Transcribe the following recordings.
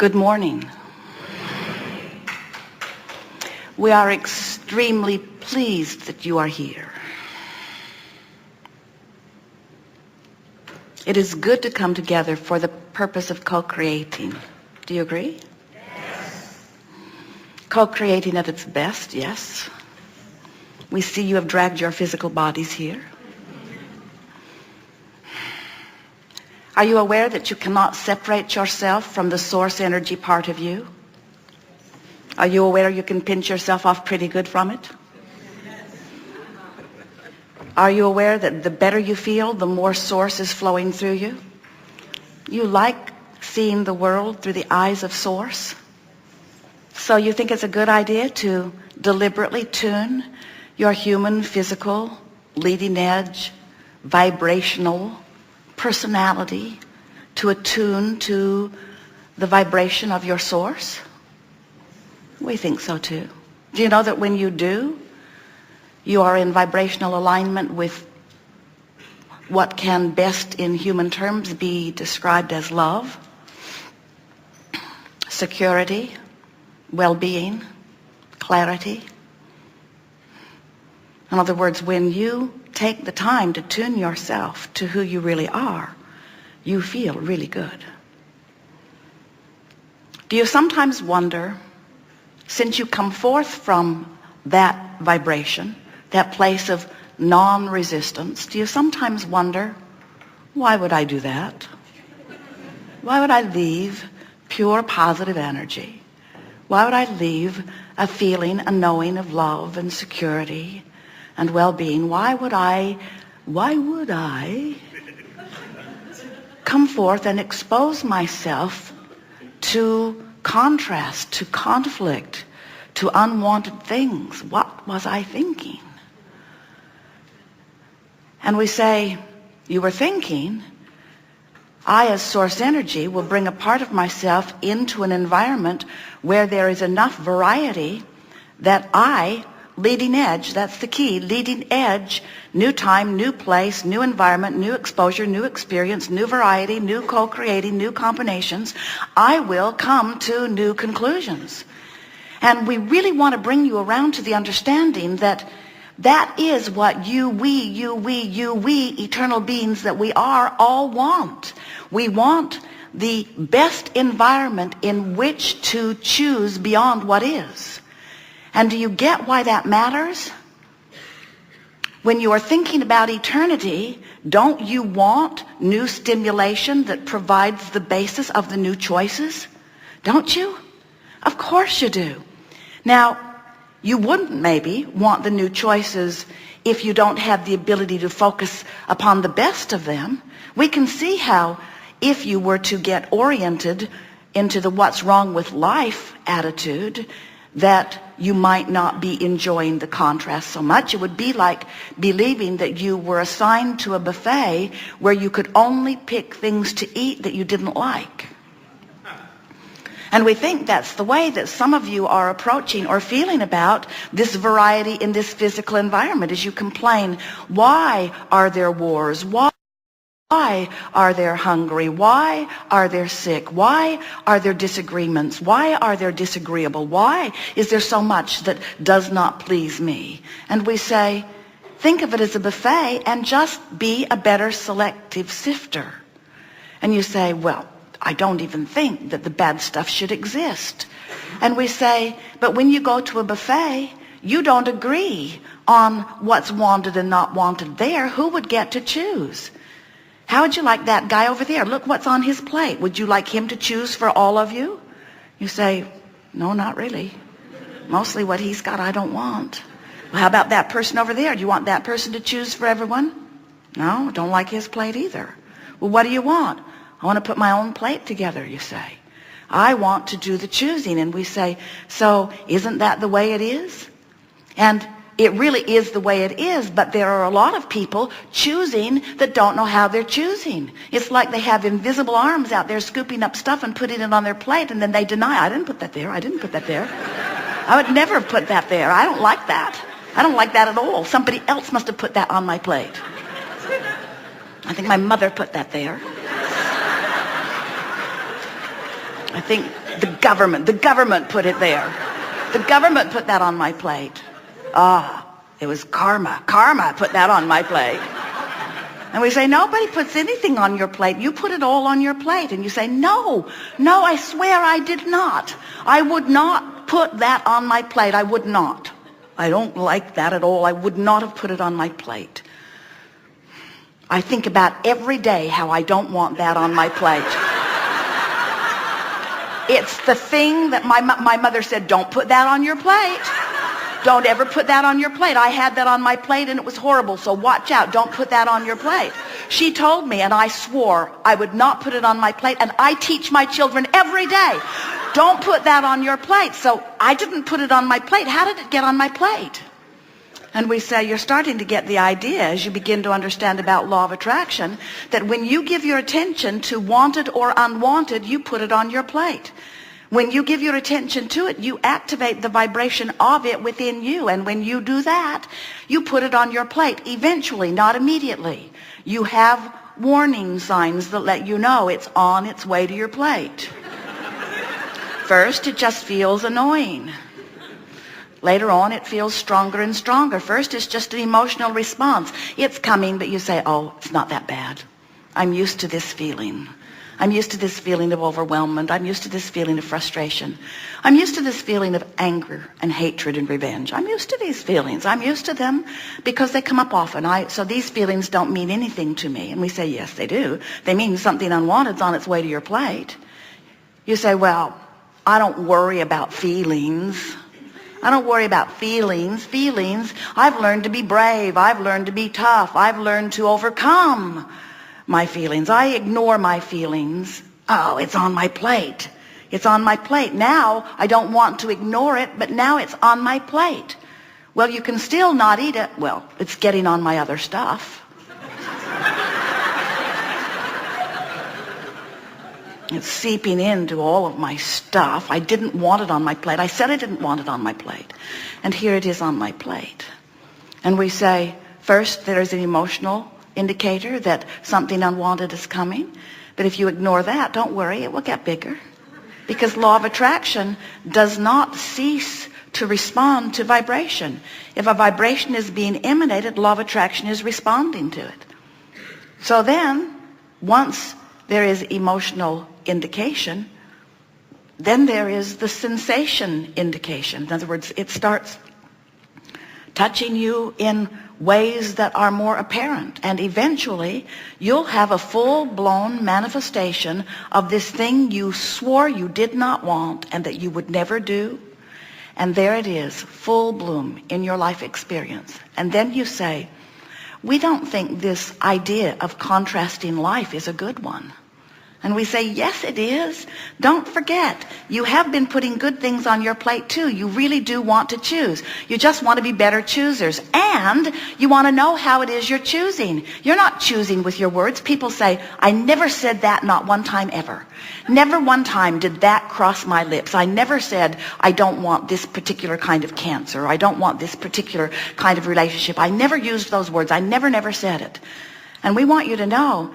Good morning. We are extremely pleased that you are here. It is good to come together for the purpose of co-creating. Do you agree? Yes. Co-creating at its best, yes. We see you have dragged your physical bodies here. Are you aware that you cannot separate yourself from the source energy part of you? Are you aware you can pinch yourself off pretty good from it? Are you aware that the better you feel, the more source is flowing through you? You like seeing the world through the eyes of source? So you think it's a good idea to deliberately tune your human, physical, leading edge, vibrational personality to attune to the vibration of your source? We think so too. Do you know that when you do, you are in vibrational alignment with what can best in human terms be described as love, security, well-being, clarity? In other words, when you take the time to tune yourself to who you really are, you feel really good. Do you sometimes wonder, since you come forth from that vibration, that place of non-resistance, do you sometimes wonder, why would I do that? Why would I leave pure positive energy? Why would I leave a feeling, a knowing of love and security and well-being? Why would I come forth and expose myself to contrast, to conflict, to unwanted things? What was I thinking? And we say, you were thinking, I as source energy will bring a part of myself into an environment where there is enough variety that I, leading edge, that's the key, leading edge, new time, new place, new environment, new exposure, new experience, new variety, new co-creating, new combinations, I will come to new conclusions. And we really want to bring you around to the understanding that that is what we, eternal beings that we are, all want. We want the best environment in which to choose beyond what is. And do you get why that matters? When you are thinking about eternity, don't you want new stimulation that provides the basis of the new choices? Don't you? Of course you do. Now, you wouldn't maybe want the new choices if you don't have the ability to focus upon the best of them. We can see how if you were to get oriented into the what's wrong with life attitude, that you might not be enjoying the contrast so much. It would be like believing that you were assigned to a buffet where you could only pick things to eat that you didn't like. And we think that's the way that some of you are approaching or feeling about this variety in this physical environment as you complain, why are there wars? Why are there hungry? Why are there sick? Why are there disagreements? Why are there disagreeable? Why is there so much that does not please me? And we say, think of it as a buffet and just be a better selective sifter. And you say, well, I don't even think that the bad stuff should exist. And we say, but when you go to a buffet, you don't agree on what's wanted and not wanted there. Who would get to choose? How would you like that guy over there? Look what's on his plate. Would you like him to choose for all of you? You say, no, not really. Mostly what he's got I don't want. Well, how about that person over there? Do you want that person to choose for everyone? No, don't like his plate either. Well, what do you want? I want to put my own plate together, you say. I want to do the choosing. And we say, so isn't that the way it is? And it really is the way it is, but there are a lot of people choosing that don't know how they're choosing. It's like they have invisible arms out there scooping up stuff and putting it on their plate, and then they deny, I didn't put that there, I didn't put that there. I would never have put that there. I don't like that. I don't like that at all. Somebody else must have put that on my plate. I think my mother put that there. I think the government put it there. The government put that on my plate. It was karma. Karma put that on my plate. And we say, nobody puts anything on your plate. You put it all on your plate. And you say, no, I swear I did not. I would not put that on my plate. I would not. I don't like that at all. I would not have put it on my plate. I think about every day how I don't want that on my plate. It's the thing that my mother said, don't put that on your plate. Don't ever put that on your plate. I had that on my plate and it was horrible, so watch out. Don't put that on your plate. She told me and I swore I would not put it on my plate, and I teach my children every day, don't put that on your plate. So I didn't put it on my plate. How did it get on my plate? And we say you're starting to get the idea as you begin to understand about law of attraction that when you give your attention to wanted or unwanted, you put it on your plate. When you give your attention to it, you activate the vibration of it within you. And when you do that, you put it on your plate. Eventually, not immediately. You have warning signs that let you know it's on its way to your plate. First, it just feels annoying. Later on, it feels stronger and stronger. First, it's just an emotional response. It's coming, but you say, oh, it's not that bad. I'm used to this feeling. I'm used to this feeling of overwhelmment. I'm used to this feeling of frustration. I'm used to this feeling of anger and hatred and revenge. I'm used to these feelings. I'm used to them because they come up often. So these feelings don't mean anything to me. And we say, yes, they do. They mean something unwanted's on its way to your plate. You say, well, I don't worry about feelings. I don't worry about feelings. I've learned to be brave. I've learned to be tough. I've learned to overcome my feelings. I ignore my feelings. Oh, it's on my plate. It's on my plate. Now, I don't want to ignore it, but now it's on my plate. Well, you can still not eat it. Well, it's getting on my other stuff. It's seeping into all of my stuff. I didn't want it on my plate. I said I didn't want it on my plate. And here it is on my plate. And we say, first, there's an emotional indicator that something unwanted is coming. But if you ignore that, don't worry, it will get bigger. Because law of attraction does not cease to respond to vibration. If a vibration is being emanated, law of attraction is responding to it. So then, once there is emotional indication, then there is the sensation indication. In other words, it starts touching you in ways that are more apparent. And eventually, you'll have a full-blown manifestation of this thing you swore you did not want and that you would never do. And there it is, full bloom in your life experience. And then you say, we don't think this idea of contrasting life is a good one. And we say, yes, it is. Don't forget, you have been putting good things on your plate too. You really do want to choose. You just want to be better choosers. And you want to know how it is you're choosing. You're not choosing with your words. People say, I never said that, not one time ever. Never one time did that cross my lips. I never said, I don't want this particular kind of cancer. I don't want this particular kind of relationship. I never used those words. I never said it. And we want you to know,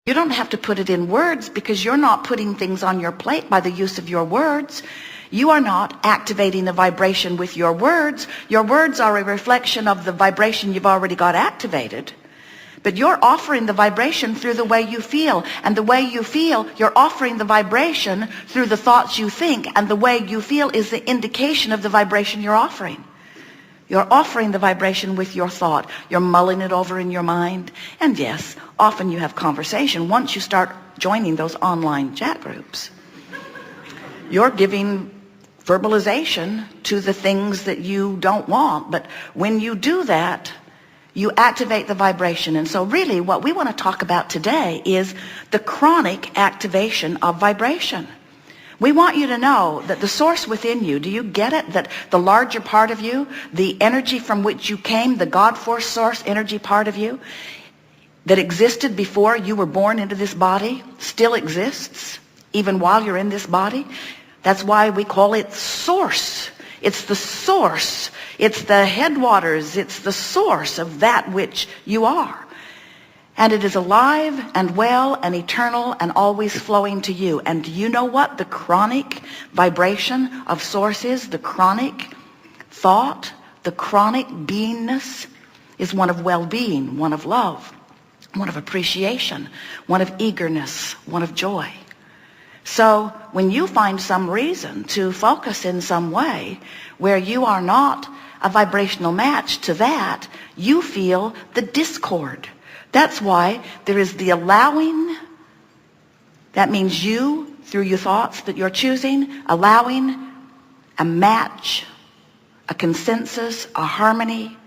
you don't have to put it in words because you're not putting things on your plate by the use of your words. You are not activating the vibration with your words. Your words are a reflection of the vibration you've already got activated. But you're offering the vibration through the way you feel. And the way you feel, you're offering the vibration through the thoughts you think. And the way you feel is the indication of the vibration you're offering. You're offering the vibration with your thought. You're mulling it over in your mind. And yes, often you have conversation once you start joining those online chat groups. You're giving verbalization to the things that you don't want. But when you do that, you activate the vibration. And so really what we want to talk about today is the chronic activation of vibration. We want you to know that the source within you, do you get it? That the larger part of you, the energy from which you came, the God force source energy part of you that existed before you were born into this body, still exists even while you're in this body. That's why we call it source. It's the source. It's the headwaters. It's the source of that which you are. And it is alive and well and eternal and always flowing to you. And do you know what the chronic vibration of source is? The chronic thought, the chronic beingness is one of well-being, one of love, one of appreciation, one of eagerness, one of joy. So when you find some reason to focus in some way where you are not a vibrational match to that, you feel the discord. That's why there is the allowing. That means you, through your thoughts that you're choosing, allowing a match, a consensus, a harmony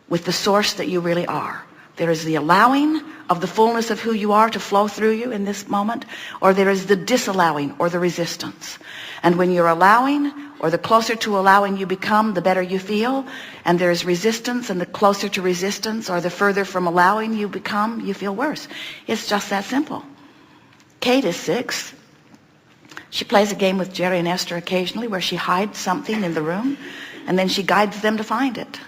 with the source that you really are. There is the allowing of the fullness of who you are to flow through you in this moment, or there is the disallowing or the resistance. And when you're allowing, or the closer to allowing you become, the better you feel. And there's resistance, and the closer to resistance or the further from allowing you become, you feel worse. It's just that simple. Kate is 6. She plays a game with Jerry and Esther occasionally where she hides something in the room, and then she guides them to find it.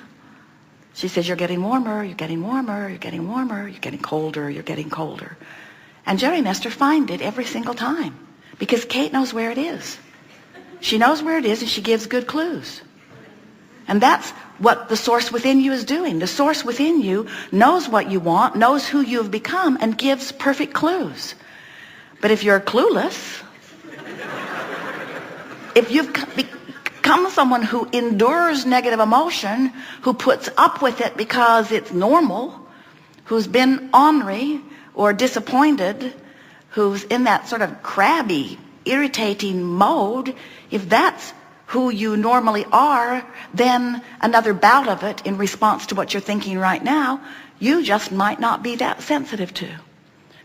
She says, you're getting warmer, you're getting warmer, you're getting warmer, you're getting colder, you're getting colder. And Jerry and Esther find it every single time because Kate knows where it is. She knows where it is, and she gives good clues. And that's what the source within you is doing. The source within you knows what you want, knows who you have become, and gives perfect clues. But if you're clueless, if you've become someone who endures negative emotion, who puts up with it because it's normal, who's been ornery or disappointed, who's in that sort of crabby, irritating mode, if that's who you normally are, then another bout of it in response to what you're thinking right now, you just might not be that sensitive to.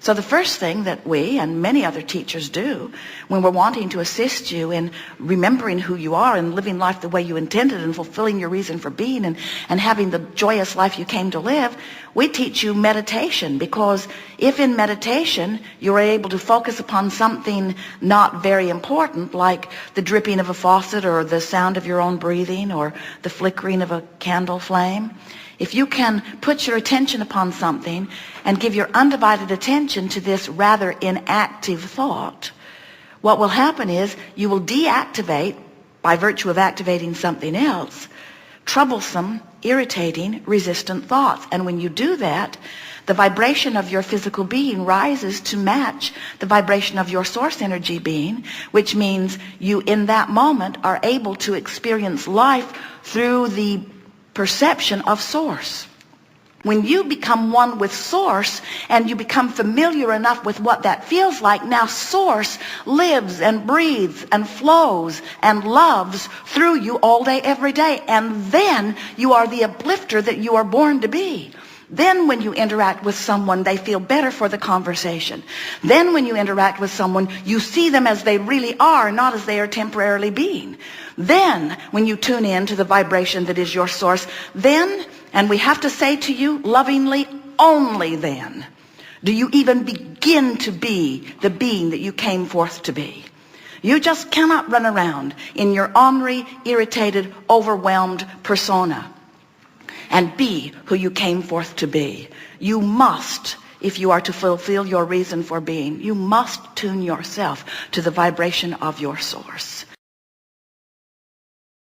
So the first thing that we and many other teachers do when we're wanting to assist you in remembering who you are and living life the way you intended and fulfilling your reason for being and having the joyous life you came to live, we teach you meditation. Because if in meditation you're able to focus upon something not very important, like the dripping of a faucet or the sound of your own breathing or the flickering of a candle flame, if you can put your attention upon something and give your undivided attention to this rather inactive thought, what will happen is you will deactivate, by virtue of activating something else, troublesome, irritating, resistant thoughts. And when you do that, the vibration of your physical being rises to match the vibration of your source energy being, which means you in that moment are able to experience life through the perception of source. When you become one with source and you become familiar enough with what that feels like, now source lives and breathes and flows and loves through you all day, every day. And then you are the uplifter that you are born to be. Then when you interact with someone, they feel better for the conversation. Then when you interact with someone, you see them as they really are, not as they are temporarily being. Then when you tune in to the vibration that is your source, then, and we have to say to you lovingly, only then do you even begin to be the being that you came forth to be. You just cannot run around in your ornery, irritated, overwhelmed persona and be who you came forth to be. You must, if you are to fulfill your reason for being, you must tune yourself to the vibration of your source.